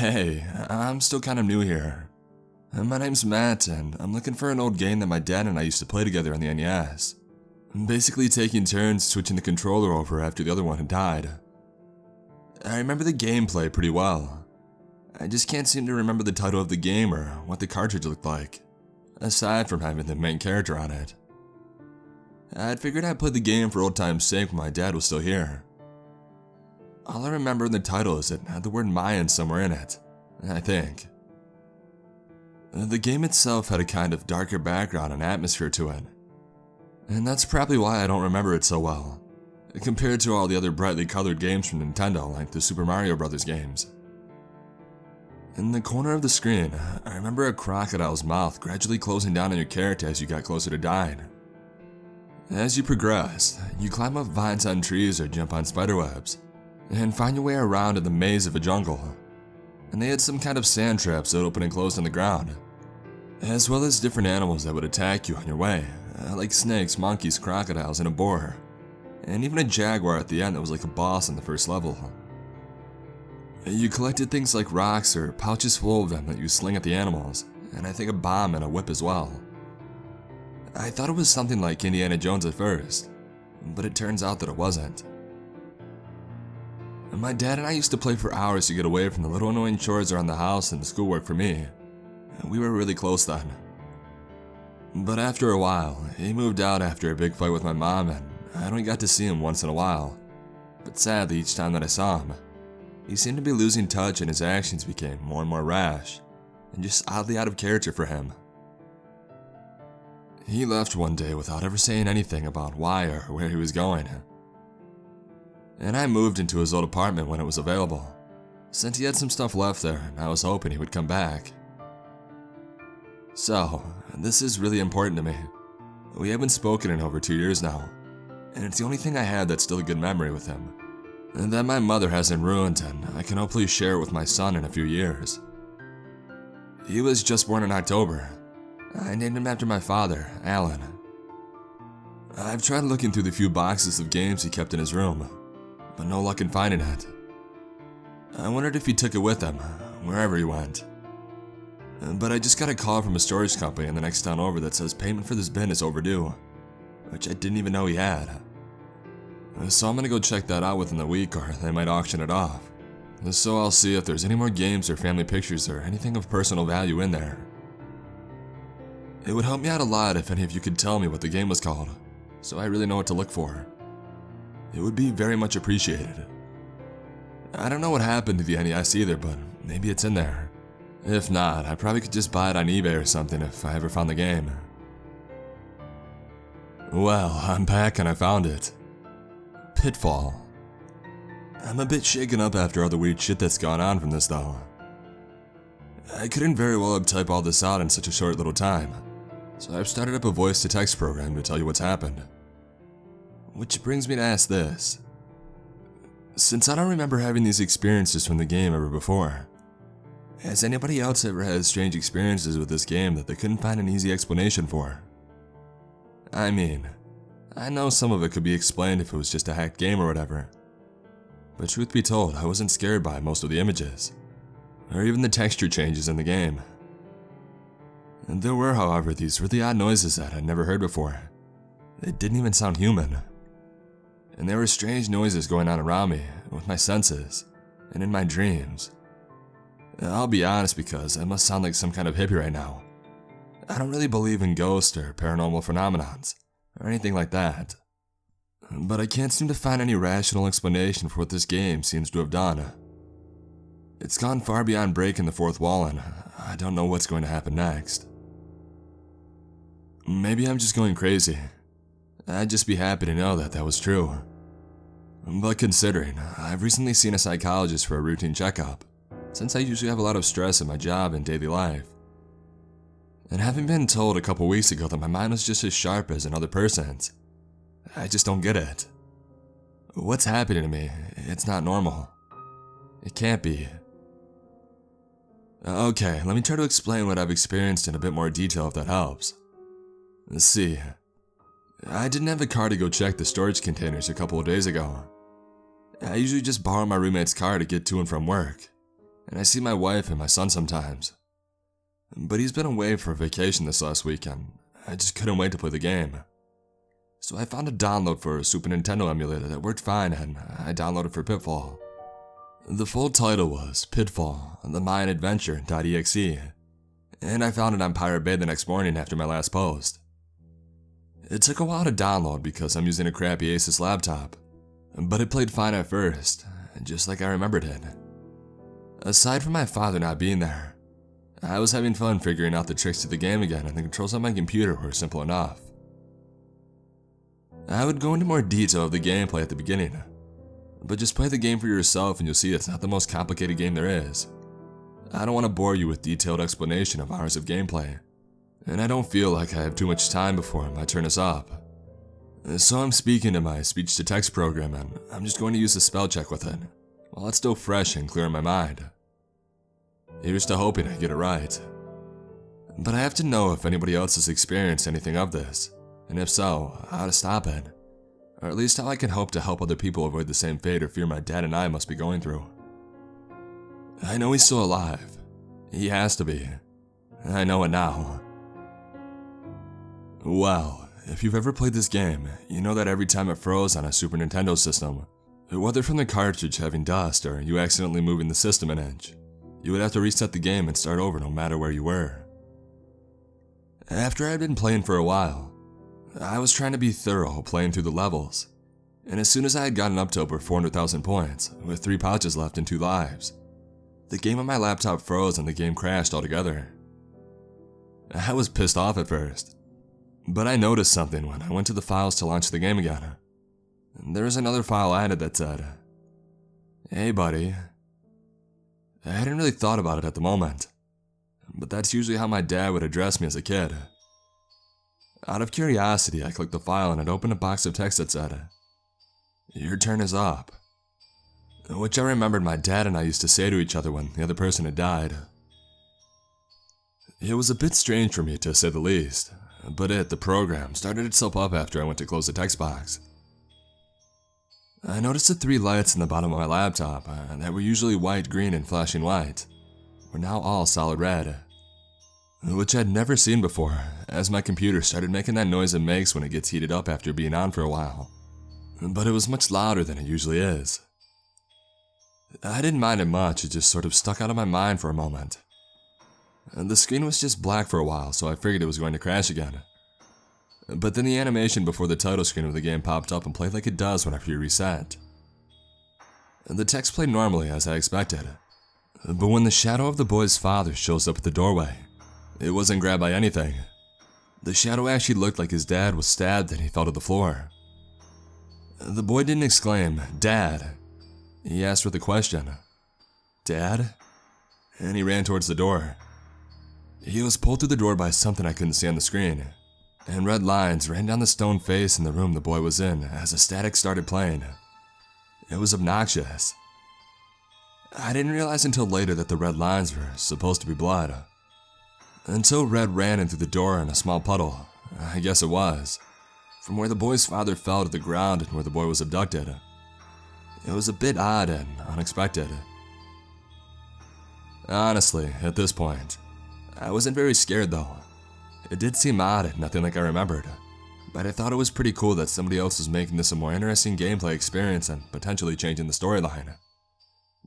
Hey, I'm still kind of new here. My name's Matt, and I'm looking for an old game that my dad and I used to play together on the NES. I'm basically taking turns switching the controller over after the other one had died. I remember the gameplay pretty well. I just can't seem to remember the title of the game or what the cartridge looked like, aside from having the main character on it. I'd figured I'd play the game for old time's sake when my dad was still here. All I remember in the title is it had the word Mayan somewhere in it, I think. The game itself had a kind of darker background and atmosphere to it, and that's probably why I don't remember it so well, compared to all the other brightly colored games from Nintendo like the Super Mario Bros. Games. In the corner of the screen, I remember a crocodile's mouth gradually closing down on your character as you got closer to dying. As you progress, you climb up vines on trees or jump on spiderwebs, and find your way around in the maze of a jungle. And they had some kind of sand traps that open and closed on the ground, as well as different animals that would attack you on your way, like snakes, monkeys, crocodiles, and a boar, and even a jaguar at the end that was like a boss on the first level. You collected things like rocks or pouches full of them that you sling at the animals, and I think a bomb and a whip as well. I thought it was something like Indiana Jones at first, but it turns out that it wasn't. My dad and I used to play for hours to get away from the little annoying chores around the house and the schoolwork for me. We were really close then. But after a while, he moved out after a big fight with my mom, and I only got to see him once in a while. But sadly, each time that I saw him, he seemed to be losing touch and his actions became more and more rash, and just oddly out of character for him. He left one day without ever saying anything about why or where he was going. And I moved into his old apartment when it was available, since he had some stuff left there and I was hoping he would come back. So, this is really important to me. We haven't spoken in over 2 years now, and it's the only thing I had that's still a good memory with him, and that my mother hasn't ruined, and I can hopefully share it with my son in a few years. He was just born in October. I named him after my father, Alan. I've tried looking through the few boxes of games he kept in his room, but no luck in finding it. I wondered if he took it with him, wherever he went. But I just got a call from a storage company in the next town over that says payment for this bin is overdue, which I didn't even know he had. So I'm gonna go check that out within the week, or they might auction it off. So I'll see if there's any more games or family pictures or anything of personal value in there. It would help me out a lot if any of you could tell me what the game was called, so I really know what to look for. It would be very much appreciated. I don't know what happened to the NES either, but maybe it's in there. If not, I probably could just buy it on eBay or something if I ever found the game. Well, I'm back and I found it. Pitfall. I'm a bit shaken up after all the weird shit that's gone on from this though. I couldn't very well type all this out in such a short little time, so I've started up a voice-to-text program to tell you what's happened. Which brings me to ask this. Since I don't remember having these experiences from the game ever before, has anybody else ever had strange experiences with this game that they couldn't find an easy explanation for? I mean, I know some of it could be explained if it was just a hacked game or whatever, but truth be told, I wasn't scared by most of the images, or even the texture changes in the game. And there were, however, these really odd noises that I'd never heard before. They didn't even sound human. And there were strange noises going on around me, with my senses, and in my dreams. I'll be honest because I must sound like some kind of hippie right now. I don't really believe in ghosts or paranormal phenomenons, or anything like that. But I can't seem to find any rational explanation for what this game seems to have done. It's gone far beyond breaking the fourth wall, and I don't know what's going to happen next. Maybe I'm just going crazy. I'd just be happy to know that that was true. But considering, I've recently seen a psychologist for a routine checkup, since I usually have a lot of stress in my job and daily life. And having been told a couple weeks ago that my mind was just as sharp as another person's, I just don't get it. What's happening to me? It's not normal. It can't be. Okay, let me try to explain what I've experienced in a bit more detail if that helps. Let's see. I didn't have a car to go check the storage containers a couple of days ago. I usually just borrow my roommate's car to get to and from work, and I see my wife and my son sometimes. But he's been away for a vacation this last weekend. I just couldn't wait to play the game. So I found a download for a Super Nintendo emulator that worked fine, and I downloaded for Pitfall. The full title was Pitfall: The Mayan Adventure.exe, and I found it on Pirate Bay the next morning after my last post. It took a while to download because I'm using a crappy Asus laptop, but it played fine at first, just like I remembered it. Aside from my father not being there, I was having fun figuring out the tricks to the game again, and the controls on my computer were simple enough. I would go into more detail of the gameplay at the beginning, but just play the game for yourself and you'll see it's not the most complicated game there is. I don't want to bore you with detailed explanation of hours of gameplay, and I don't feel like I have too much time before my turn is up. So I'm speaking to my speech-to-text program, and I'm just going to use a spell check with it, while it's still fresh and clear in my mind. Here's to hoping I get it right. But I have to know if anybody else has experienced anything of this, and if so, how to stop it, or at least how I can hope to help other people avoid the same fate or fear my dad and I must be going through. I know he's still alive. He has to be. I know it now. Well, if you've ever played this game, you know that every time it froze on a Super Nintendo system, whether from the cartridge having dust or you accidentally moving the system an inch, you would have to reset the game and start over no matter where you were. After I had been playing for a while, I was trying to be thorough playing through the levels, and as soon as I had gotten up to over 400,000 points, with 3 pouches left and 2 lives, the game on my laptop froze and the game crashed altogether. I was pissed off at first, but I noticed something when I went to the files to launch the game again. There was another file added that said, "Hey buddy." I hadn't really thought about it at the moment, but that's usually how my dad would address me as a kid. Out of curiosity, I clicked the file and it opened a box of text that said, "Your turn is up," which I remembered my dad and I used to say to each other when the other person had died. It was a bit strange for me, to say the least, but the program, started itself up after I went to close the text box. I noticed the 3 lights in the bottom of my laptop that were usually white, green, and flashing white were now all solid red, which I'd never seen before, as my computer started making that noise it makes when it gets heated up after being on for a while, but it was much louder than it usually is. I didn't mind it much, it just sort of stuck out of my mind for a moment. The screen was just black for a while, so I figured it was going to crash again. But then the animation before the title screen of the game popped up and played like it does whenever you reset. The text played normally as I expected, but when the shadow of the boy's father shows up at the doorway, it wasn't grabbed by anything. The shadow actually looked like his dad was stabbed and he fell to the floor. The boy didn't exclaim, "Dad." He asked with a question, "Dad?" And he ran towards the door. He was pulled through the door by something I couldn't see on the screen, and red lines ran down the stone face in the room the boy was in as the static started playing. It was obnoxious. I didn't realize until later that the red lines were supposed to be blood. Until Red ran in through the door in a small puddle, I guess it was, from where the boy's father fell to the ground and where the boy was abducted. It was a bit odd and unexpected. Honestly, at this point, I wasn't very scared though. It did seem odd and nothing like I remembered, but I thought it was pretty cool that somebody else was making this a more interesting gameplay experience and potentially changing the storyline.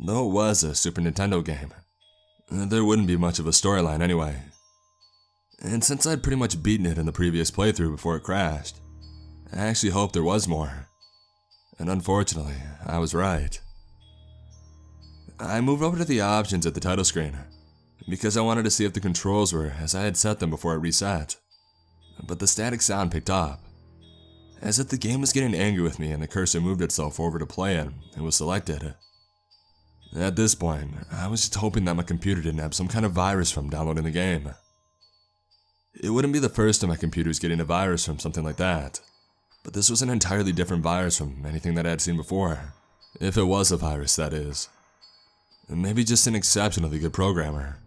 Though it was a Super Nintendo game, there wouldn't be much of a storyline anyway. And since I'd pretty much beaten it in the previous playthrough before it crashed, I actually hoped there was more. And unfortunately, I was right. I moved over to the options at the title screen, because I wanted to see if the controls were as I had set them before it reset. But the static sound picked up, as if the game was getting angry with me and the cursor moved itself over to play it and was selected. At this point, I was just hoping that my computer didn't have some kind of virus from downloading the game. It wouldn't be the first time my computer's getting a virus from something like that, but this was an entirely different virus from anything that I had seen before. If it was a virus, that is. And maybe just an exceptionally good programmer.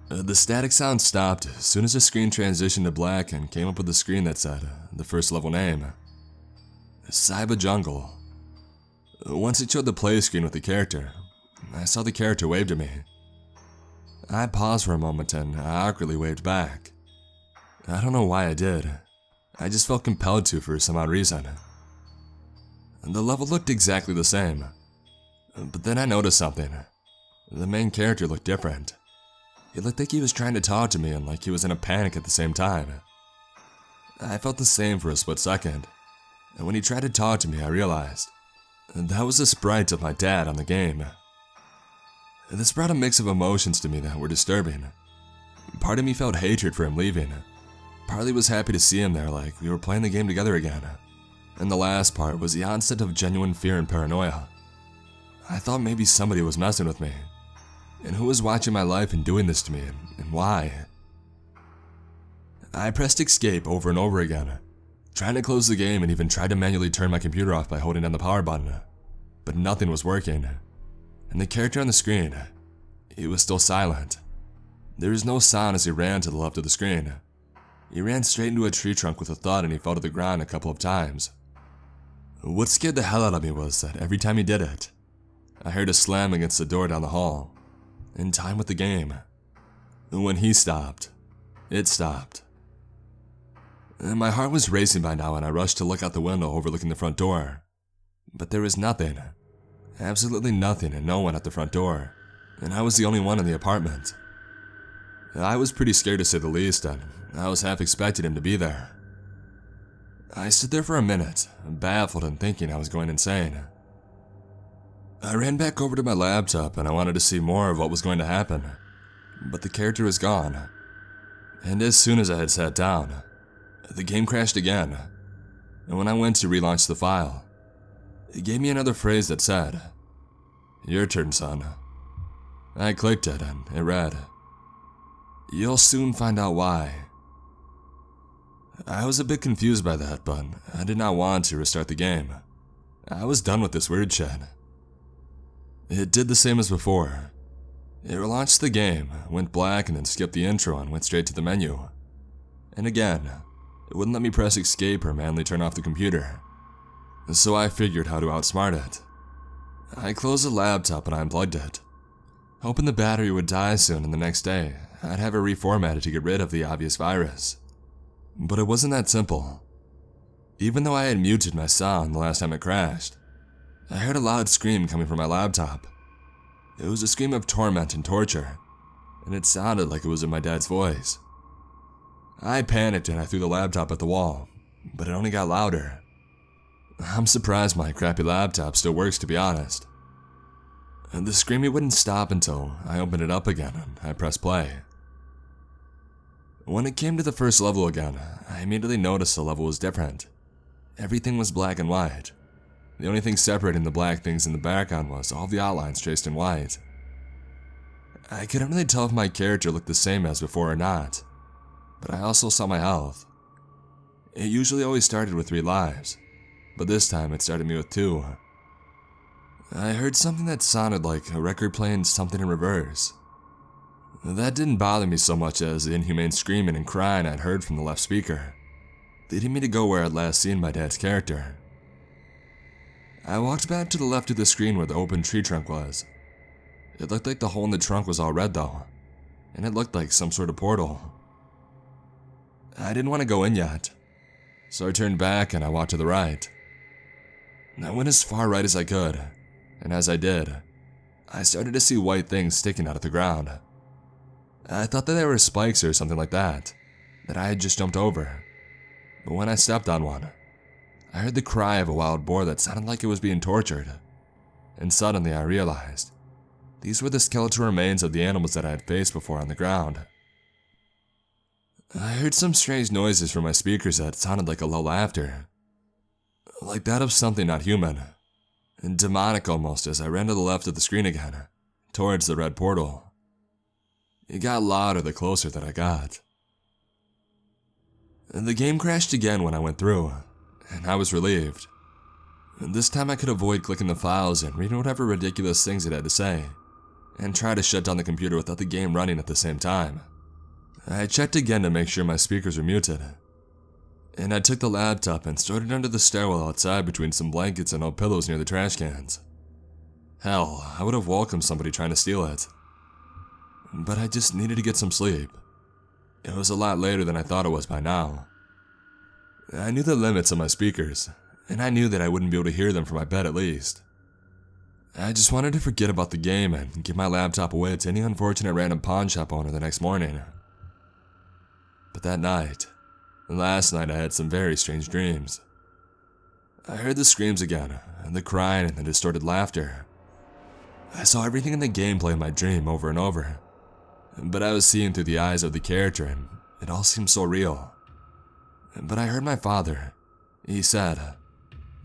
The static sound stopped as soon as the screen transitioned to black and came up with a screen that said the first level name, Saiba Jungle. Once it showed the play screen with the character, I saw the character wave to me. I paused for a moment and I awkwardly waved back. I don't know why I did. I just felt compelled to for some odd reason. The level looked exactly the same, but then I noticed something. The main character looked different. It looked like he was trying to talk to me and like he was in a panic at the same time. I felt the same for a split second, and when he tried to talk to me, I realized that was the sprite of my dad on the game. This brought a mix of emotions to me that were disturbing. Part of me felt hatred for him leaving. Partly was happy to see him there, like we were playing the game together again. And the last part was the onset of genuine fear and paranoia. I thought maybe somebody was messing with me. And who was watching my life and doing this to me, and why? I pressed escape over and over again, trying to close the game and even tried to manually turn my computer off by holding down the power button. But nothing was working. And the character on the screen, he was still silent. There was no sound as he ran to the left of the screen. He ran straight into a tree trunk with a thud and he fell to the ground a couple of times. What scared the hell out of me was that every time he did it, I heard a slam against the door down the hall, in time with the game. When he stopped, it stopped. And my heart was racing by now and I rushed to look out the window overlooking the front door. But there was nothing. Absolutely nothing and no one at the front door, and I was the only one in the apartment. I was pretty scared to say the least, and I was half expecting him to be there. I stood there for a minute, baffled and thinking I was going insane. I ran back over to my laptop and I wanted to see more of what was going to happen, but the character was gone. And as soon as I had sat down, the game crashed again, and when I went to relaunch the file, it gave me another phrase that said, "Your turn, son." I clicked it and it read, "You'll soon find out why." I was a bit confused by that, but I did not want to restart the game. I was done with this weird shit. It did the same as before. It relaunched the game, went black and then skipped the intro and went straight to the menu. And again, it wouldn't let me press escape or manually turn off the computer. So I figured how to outsmart it. I closed the laptop and I unplugged it, hoping the battery would die soon and the next day I'd have it reformatted to get rid of the obvious virus. But it wasn't that simple. Even though I had muted my sound the last time it crashed, I heard a loud scream coming from my laptop. It was a scream of torment and torture, and it sounded like it was in my dad's voice. I panicked and I threw the laptop at the wall, but it only got louder. I'm surprised my crappy laptop still works, to be honest. And the screaming wouldn't stop until I opened it up again and I pressed play. When it came to the first level again, I immediately noticed the level was different. Everything was black and white. The only thing separating the black things in the background was all the outlines traced in white. I couldn't really tell if my character looked the same as before or not, but I also saw my health. It usually always started with 3 lives, but this time it started me with 2. I heard something that sounded like a record playing something in reverse. That didn't bother me so much as the inhumane screaming and crying I'd heard from the left speaker, leading me to go where I'd last seen my dad's character. I walked back to the left of the screen where the open tree trunk was. It looked like the hole in the trunk was all red though, and it looked like some sort of portal. I didn't want to go in yet, so I turned back and I walked to the right. I went as far right as I could, and as I did, I started to see white things sticking out of the ground. I thought that they were spikes or something like that I had just jumped over. But when I stepped on one, I heard the cry of a wild boar that sounded like it was being tortured. And suddenly I realized these were the skeletal remains of the animals that I had faced before on the ground. I heard some strange noises from my speakers that sounded like a low laughter, like that of something not human, and demonic almost, as I ran to the left of the screen again, towards the red portal. It got louder the closer that I got. The game crashed again when I went through, and I was relieved. This time I could avoid clicking the files and reading whatever ridiculous things it had to say, and try to shut down the computer without the game running at the same time. I checked again to make sure my speakers were muted, and I took the laptop and stored it under the stairwell outside between some blankets and old pillows near the trash cans. Hell, I would have welcomed somebody trying to steal it. But I just needed to get some sleep. It was a lot later than I thought it was by now. I knew the limits of my speakers, and I knew that I wouldn't be able to hear them from my bed at least. I just wanted to forget about the game and give my laptop away to any unfortunate random pawn shop owner the next morning. But that night, last night, I had some very strange dreams. I heard the screams again, and the crying and the distorted laughter. I saw everything in the gameplay in my dream over and over, but I was seeing through the eyes of the character and it all seemed so real. But I heard my father. He said,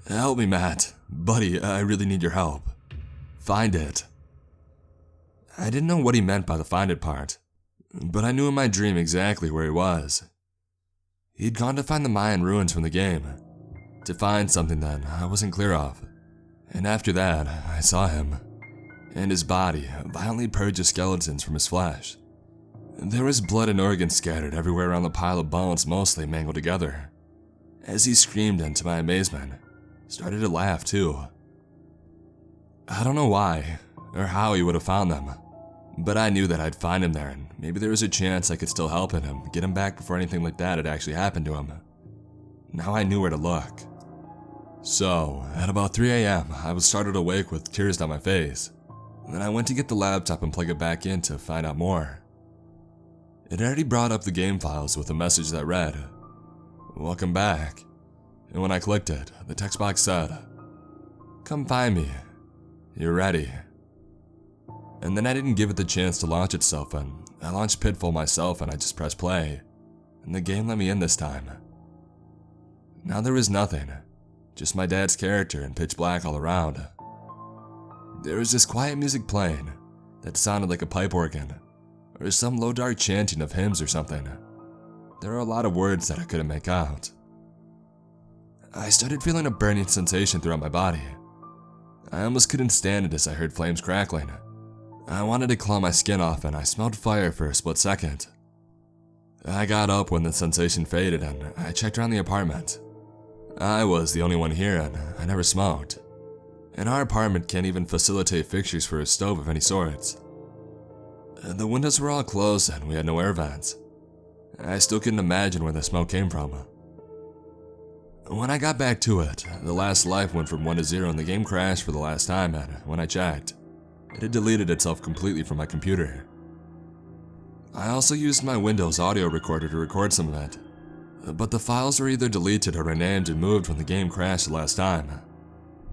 "Help me, Matt. Buddy, I really need your help. Find it." I didn't know what he meant by the find it part, but I knew in my dream exactly where he was. He'd gone to find the Mayan ruins from the game, to find something that I wasn't clear of. And after that, I saw him, and his body violently purged the skeletons from his flesh. There was blood and organs scattered everywhere around the pile of bones, mostly mangled together. As he screamed, and to my amazement, started to laugh too. I don't know why, or how he would have found them, but I knew that I'd find him there, and maybe there was a chance I could still help him, get him back before anything like that had actually happened to him. Now I knew where to look. So, at about 3 a.m., I was startled awake with tears down my face. Then I went to get the laptop and plug it back in to find out more. It already brought up the game files with a message that read, "Welcome back." And when I clicked it, the text box said, "Come find me. You're ready." And then I didn't give it the chance to launch itself, and I launched Pitfall myself and I just pressed play, and the game let me in this time. Now there was nothing, just my dad's character and pitch black all around. There was this quiet music playing that sounded like a pipe organ, or some low dark chanting of hymns or something. There were a lot of words that I couldn't make out. I started feeling a burning sensation throughout my body. I almost couldn't stand it as I heard flames crackling. I wanted to claw my skin off and I smelled fire for a split second. I got up when the sensation faded and I checked around the apartment. I was the only one here and I never smoked. And our apartment can't even facilitate fixtures for a stove of any sorts. The windows were all closed and we had no air vents. I still couldn't imagine where the smoke came from. When I got back to it, the last life went from 1 to 0 and the game crashed for the last time, and when I checked, it had deleted itself completely from my computer. I also used my Windows audio recorder to record some of it, but the files were either deleted or renamed and moved when the game crashed the last time.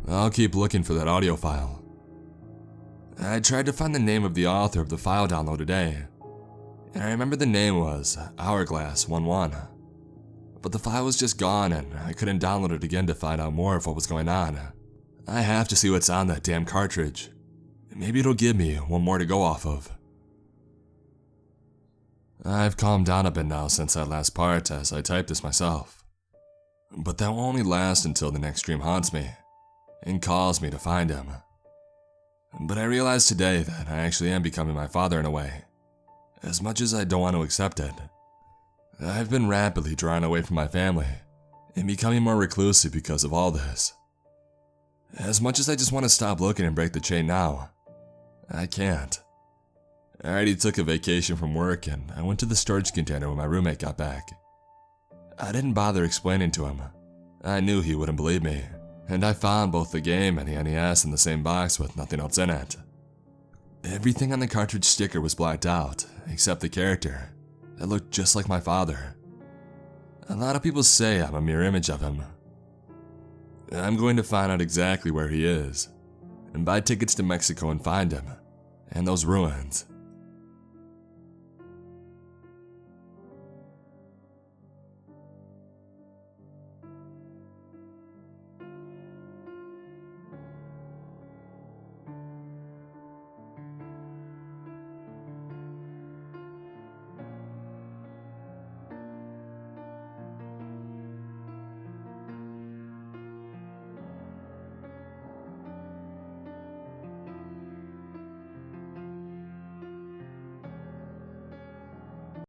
I'll keep looking for that audio file. I tried to find the name of the author of the file download today, and I remember the name was Hourglass11. But the file was just gone and I couldn't download it again to find out more of what was going on. I have to see what's on that damn cartridge. Maybe it'll give me one more to go off of. I've calmed down a bit now since that last part as I typed this myself. But that will only last until the next dream haunts me and calls me to find him. But I realized today that I actually am becoming my father in a way, as much as I don't want to accept it. I've been rapidly drawing away from my family and becoming more reclusive because of all this. As much as I just want to stop looking and break the chain now, I can't. I already took a vacation from work and I went to the storage container when my roommate got back. I didn't bother explaining to him. I knew he wouldn't believe me, and I found both the game and the NES in the same box with nothing else in it. Everything on the cartridge sticker was blacked out, except the character. That looked just like my father. A lot of people say I'm a mirror image of him. I'm going to find out exactly where he is, and buy tickets to Mexico and find him, and those ruins.